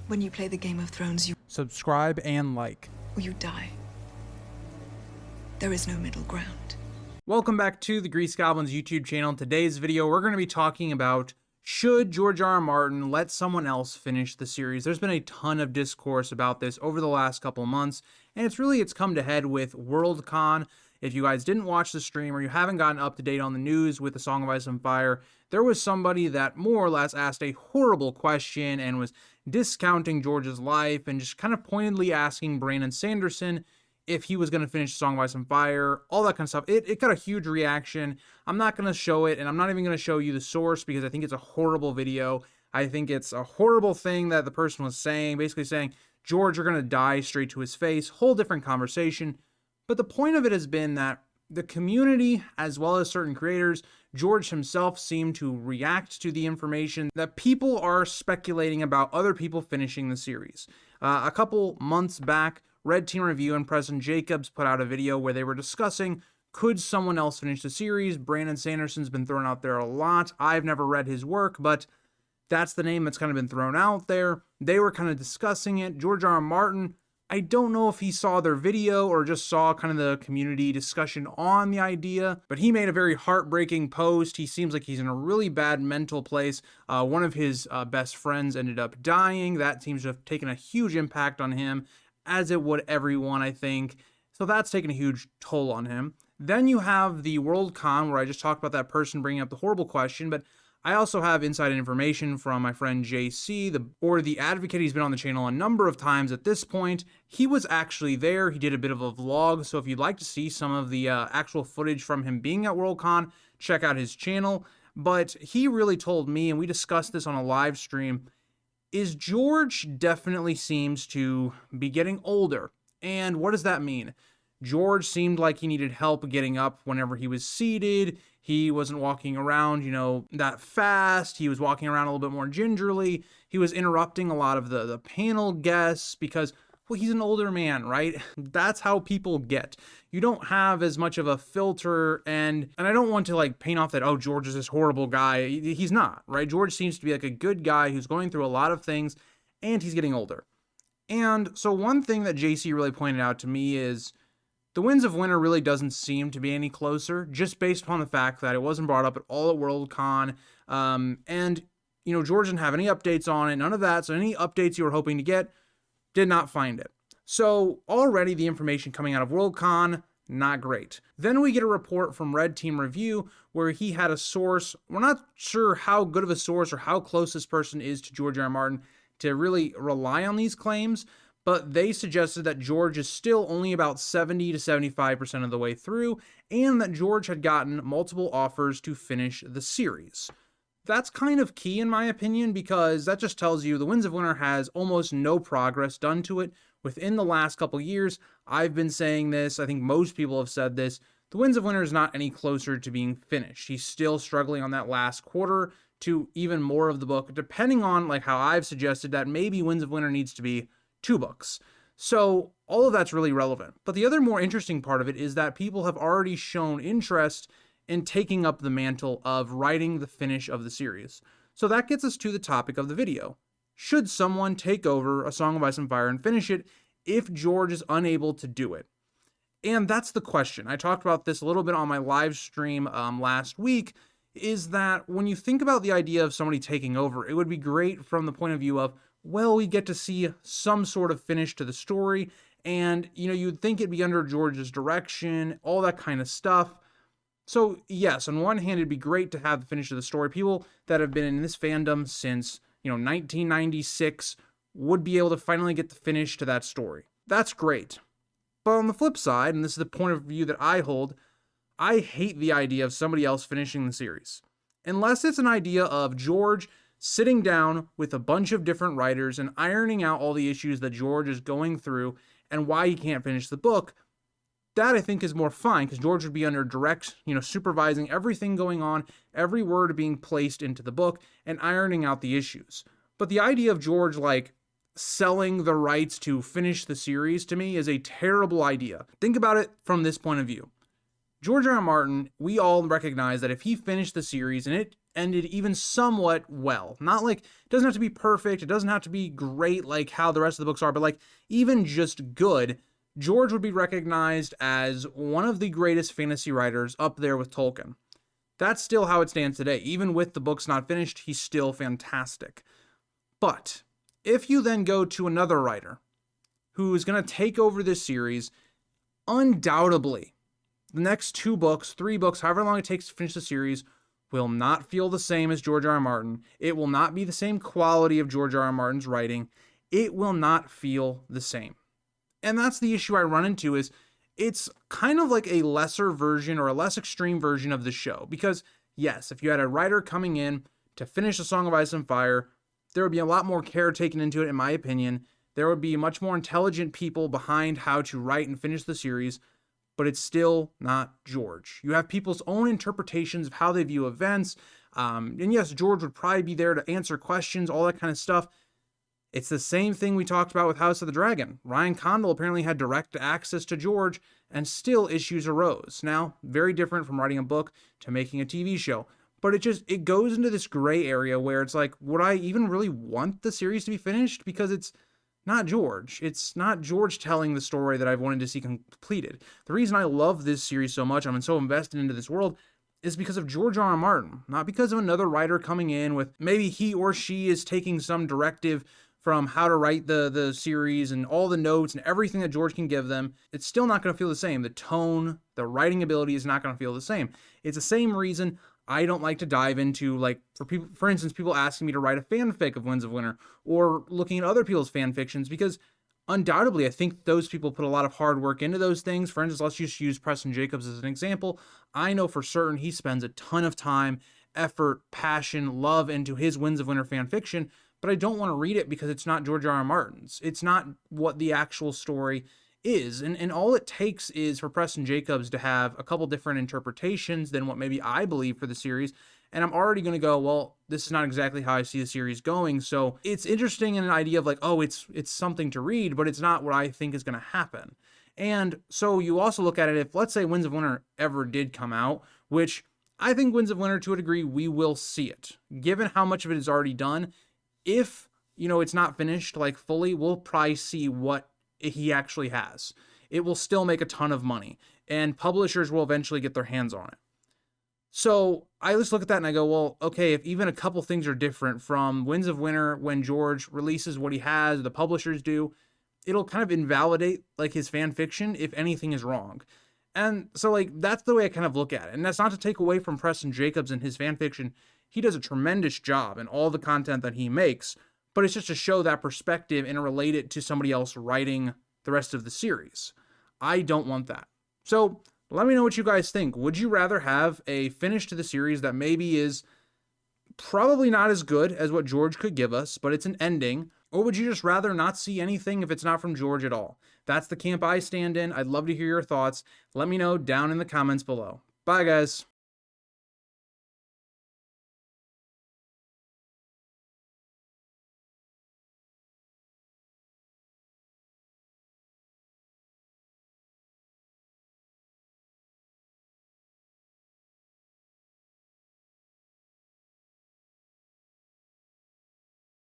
When you play the Game of Thrones, subscribe and like, or you die. There is no middle ground. Welcome back to the Grease Goblins YouTube channel. In today's video, we're going to be talking about, should George R.R. Martin let someone else finish the series? There's been a ton of discourse about this over the last couple of months, and it's come to head with Worldcon. If you guys didn't watch the stream or you haven't gotten up to date on the news with the Song of Ice and Fire, there was somebody that more or less asked a horrible question and was discounting George's life and just kind of pointedly asking Brandon Sanderson if he was going to finish Song of Ice and Fire, all that kind of stuff. It got a huge reaction. I'm not going to show it, and I'm not even going to show you the source because I think it's a horrible video. I think it's a horrible thing that the person was saying, basically saying, George, you're going to die, straight to his face. Whole different conversation. But the point of it has been that the community, as well as certain creators, George himself seemed to react to the information that people are speculating about other people finishing the series. A couple months back, Red Team Review and President Jacobs put out a video where they were discussing, could someone else finish the series? Brandon Sanderson's been thrown out there a lot. I've never read his work, but that's the name that's kind of been thrown out there. They were kind of discussing it. George R.R. Martin, I don't know if he saw their video or just saw kind of the community discussion on the idea, but he made a very heartbreaking post. He seems like he's in a really bad mental place. One of his best friends ended up dying. That seems to have taken a huge impact on him, as it would everyone, I think. So that's taken a huge toll on him. Then you have the Worldcon, where I just talked about that person bringing up the horrible question, but I also have inside information from my friend JC, the advocate. He's been on the channel a number of times at this point. He was actually there. He did a bit of a vlog, so if you'd like to see some of the actual footage from him being at Worldcon, check out his channel. But he really told me, and we discussed this on a live stream, is George definitely seems to be getting older. And what does that mean? George seemed like he needed help getting up whenever he was seated. He wasn't walking around, that fast. He was walking around a little bit more gingerly. He was interrupting a lot of the panel guests because, well, he's an older man, right? That's how people get. You don't have as much of a filter, and I don't want to paint off that, oh, George is this horrible guy. He's not, right? George seems to be like a good guy who's going through a lot of things, and he's getting older. And so one thing that JC really pointed out to me is the Winds of Winter really doesn't seem to be any closer, just based upon the fact that it wasn't brought up at all at Worldcon. And George didn't have any updates on it, none of that. So any updates you were hoping to get, did not find it. So already the information coming out of Worldcon, not great. Then we get a report from Red Team Review where he had a source. We're not sure how good of a source or how close this person is to George R.R. Martin to really rely on these claims, but they suggested that George is still only about 70 to 75% of the way through, and that George had gotten multiple offers to finish the series. That's kind of key in my opinion, because that just tells you the Winds of Winter has almost no progress done to it within the last couple years. I've been saying this, I think most people have said this, the Winds of Winter is not any closer to being finished. He's still struggling on that last quarter to even more of the book, depending on how I've suggested that maybe Winds of Winter needs to be 2 books. So all of that's really relevant. But the other more interesting part of it is that people have already shown interest in taking up the mantle of writing the finish of the series. So that gets us to the topic of the video. Should someone take over A Song of Ice and Fire and finish it if George is unable to do it? And that's the question. I talked about this a little bit on my live stream last week, is that when you think about the idea of somebody taking over, it would be great from the point of view of, well, we get to see some sort of finish to the story, and, you'd think it'd be under George's direction, all that kind of stuff. So, yes, on one hand, it'd be great to have the finish of the story. People that have been in this fandom since, 1996 would be able to finally get the finish to that story. That's great. But on the flip side, and this is the point of view that I hold, I hate the idea of somebody else finishing the series. Unless it's an idea of George sitting down with a bunch of different writers and ironing out all the issues that George is going through and why he can't finish the book, that I think is more fine, because George would be under direct, supervising everything going on, every word being placed into the book, and ironing out the issues. But the idea of George, selling the rights to finish the series, to me, is a terrible idea. Think about it from this point of view. George R.R. Martin, we all recognize that if he finished the series and it ended even somewhat well. Not like, it doesn't have to be perfect, it doesn't have to be great like how the rest of the books are, but like even just good, George would be recognized as one of the greatest fantasy writers, up there with Tolkien. That's still how it stands today. Even with the books not finished, he's still fantastic. But if you then go to another writer who is going to take over this series, undoubtedly, the next 2 books, 3 books, however long it takes to finish the series, will not feel the same as George R.R. Martin. It will not be the same quality of George R.R. Martin's writing. It will not feel the same. And that's the issue I run into, is it's kind of like a lesser version or a less extreme version of the show. Because yes, if you had a writer coming in to finish A Song of Ice and Fire, there would be a lot more care taken into it, in my opinion. There would be much more intelligent people behind how to write and finish the series, but it's still not George. You have people's own interpretations of how they view events. And yes, George would probably be there to answer questions, all that kind of stuff. It's the same thing we talked about with House of the Dragon. Ryan Condal apparently had direct access to George, and still issues arose. Now, very different from writing a book to making a TV show. But it goes into this gray area where it's like, would I even really want the series to be finished? Because it's not George. It's not George telling the story that I've wanted to see completed. The reason I love this series so much, I'm so invested into this world, is because of George R.R. Martin. Not because of another writer coming in with maybe he or she is taking some directive from how to write the series and all the notes and everything that George can give them. It's still not going to feel the same. The tone, the writing ability is not going to feel the same. It's the same reason I don't like to dive into, like, for instance, people asking me to write a fanfic of Winds of Winter, or looking at other people's fan fictions, because undoubtedly I think those people put a lot of hard work into those things. For instance, let's just use Preston Jacobs as an example. I know for certain he spends a ton of time, effort, passion, love into his Winds of Winter fan fiction, but I don't want to read it because it's not George R.R. Martin's. It's not what the actual story is. And all it takes is for Preston Jacobs to have a couple different interpretations than what maybe I believe for the series. And I'm already going to go, well, this is not exactly how I see the series going. So it's interesting in an idea of like, oh, it's something to read, but it's not what I think is going to happen. And so you also look at it, if let's say Winds of Winter ever did come out, which I think Winds of Winter to a degree, we will see it. Given how much of it is already done, if, it's not finished like fully, we'll probably see what he actually has. It will still make a ton of money, and publishers will eventually get their hands on it. So I just look at that and I go, well, okay, if even a couple things are different from Winds of Winter, when George releases what he has, the publishers do, it'll kind of invalidate like his fan fiction if anything is wrong. And so like, that's the way I kind of look at it. And that's not to take away from Preston Jacobs and his fan fiction. He does a tremendous job in all the content that he makes, but it's just to show that perspective and relate it to somebody else writing the rest of the series. I don't want that. So let me know what you guys think. Would you rather have a finish to the series that maybe is probably not as good as what George could give us, but it's an ending? Or would you just rather not see anything if it's not from George at all? That's the camp I stand in. I'd love to hear your thoughts. Let me know down in the comments below. Bye, guys.